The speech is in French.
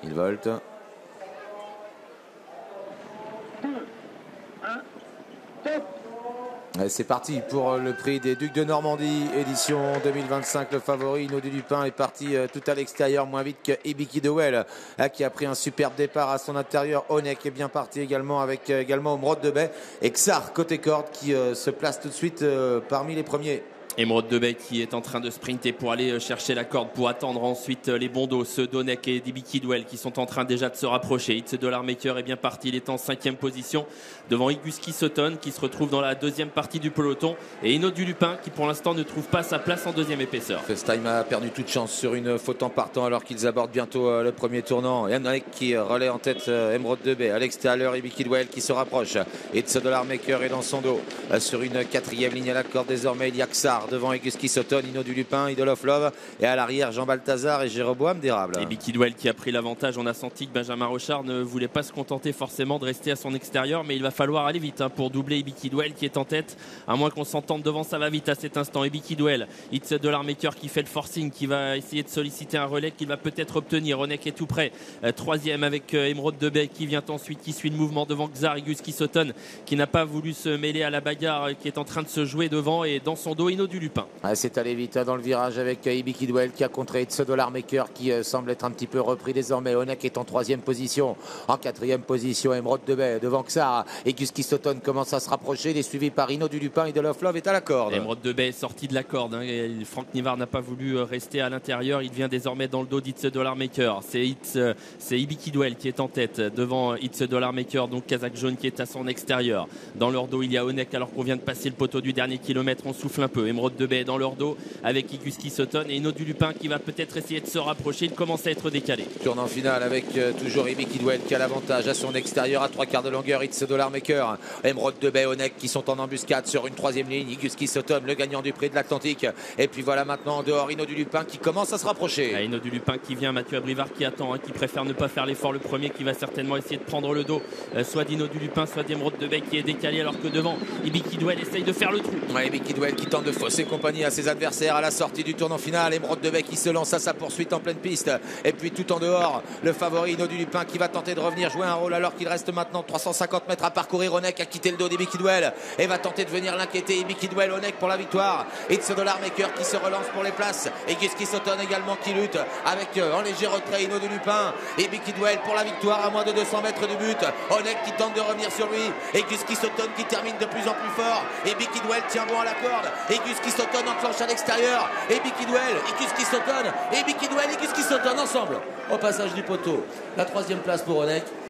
Il volte. C'est parti pour le prix des Ducs de Normandie, édition 2025. Le favori, Hinault du Lupin, est parti tout à l'extérieur, moins vite que Ibiki Dewell, qui a pris un superbe départ à son intérieur. Onek est bien parti également, avec également Emeraude de Bay et Xar côté corde qui se place tout de suite parmi les premiers. Emeraude de Bay qui est en train de sprinter pour aller chercher la corde, pour attendre ensuite les bons dos, ceux d'Onek et d'Ibiki Dewell qui sont en train déjà de se rapprocher. It's Dollar Maker est bien parti, il est en 5e position devant Iguski Sutton qui se retrouve dans la 2e partie du peloton, et Hinault du Lupin qui pour l'instant ne trouve pas sa place en 2e épaisseur. FaceTime a perdu toute chance sur une faute en partant alors qu'ils abordent bientôt le premier tournant. Et Onek qui relaie en tête Emeraude de Bay. À l'extérieur, Ibiki Dewell qui se rapproche. It's Dollar Maker est dans son dos sur une 4e ligne à la corde désormais. Il y a Xar devant Iguski Sutton, Hinault du Lupin, Idol of Love, et à l'arrière Jean Balthazar et Jéroboam d'Érable. Et Ibiki Dewell qui a pris l'avantage. On a senti que Benjamin Rochard ne voulait pas se contenter forcément de rester à son extérieur, mais il va falloir aller vite pour doubler Ibiki Dewell qui est en tête, à moins qu'on s'entende devant. Ça va vite à cet instant. Ibiki Dewell, It's Dollar Maker qui fait le forcing, qui va essayer de solliciter un relais qu'il va peut-être obtenir. Onek est tout près, 3e avec Emeraude de Bay qui vient ensuite, qui suit le mouvement devant Xar. Iguski Sutton qui n'a pas voulu se mêler à la bagarre, qui est en train de se jouer devant, et dans son dos Hinault du Lupin. C'est allé vite dans le virage avec Ibiki Dewell qui a contré It's Dollar Maker qui semble être un petit peu repris désormais. Onek est en 3e position. En 4e position, Emeraude de Bay devant Xar. Et Iguski Sutton commence à se rapprocher. Il est suivi par Hinault du Lupin. Idol of Love est à la corde. Emeraude de Bay est sorti de la corde. Franck Nivard n'a pas voulu rester à l'intérieur. Il vient désormais dans le dos d'It's Dollar Maker. C'est Ibiki Dewell qui est en tête devant It's Dollar Maker, donc Kazakh jaune qui est à son extérieur. Dans leur dos, il y a Onek alors qu'on vient de passer le poteau du dernier kilomètre. On souffle un peu. Emeraude de Bay dans leur dos avec Iguski Sutton et Hinault du Lupin qui va peut-être essayer de se rapprocher. Il commence à être décalé. Tournant final avec toujours Ibiki Dewell qui a l'avantage à son extérieur à 3/4 de longueur. It's Dollar Maker, Emeraude de Bay, Onek qui sont en embuscade sur une 3e ligne. Iguski Sutton, le gagnant du prix de l'Atlantique. Et puis voilà maintenant en dehors Hinault du Lupin qui commence à se rapprocher. Hinault du Lupin qui vient, Mathieu Abrivard qui attend, qui préfère ne pas faire l'effort le premier, qui va certainement essayer de prendre le dos soit d'Hinault du Lupin, soit d'Emeraude de Bay qui est décalé, alors que devant Ibiki Dewell essaye de faire le trou. Ibiki Dewell qui tente de fausser compagnie à ses adversaires à la sortie du tournant final. Emeraude de Bay qui se lance à sa poursuite en pleine piste. Et puis tout en dehors, le favori Hinault du Lupin qui va tenter de revenir jouer un rôle alors qu'il reste maintenant 350 mètres à parcourir. Onek a quitté le dos d'Ibiki Dewell et va tenter de venir l'inquiéter. Ibiki Dewell, Onek pour la victoire. It's Dollar Maker qui se relance pour les places. Et Iguski Sutton également qui lutte avec en léger retrait Hinault du Lupin. Ibiki Dewell pour la victoire à moins de 200 mètres du but. Onek qui tente de revenir sur lui. Et Iguski Sutton qui termine de plus en plus fort. Et Ibiki Dewell tient bon à la corde. Et Iguski Sutton enclenche à l'extérieur. Et Ibiki Dewell, Iguski Sutton, et Ibiki Dewell, Iguski Sutton ensemble au passage du poteau. La 3e place pour Onek.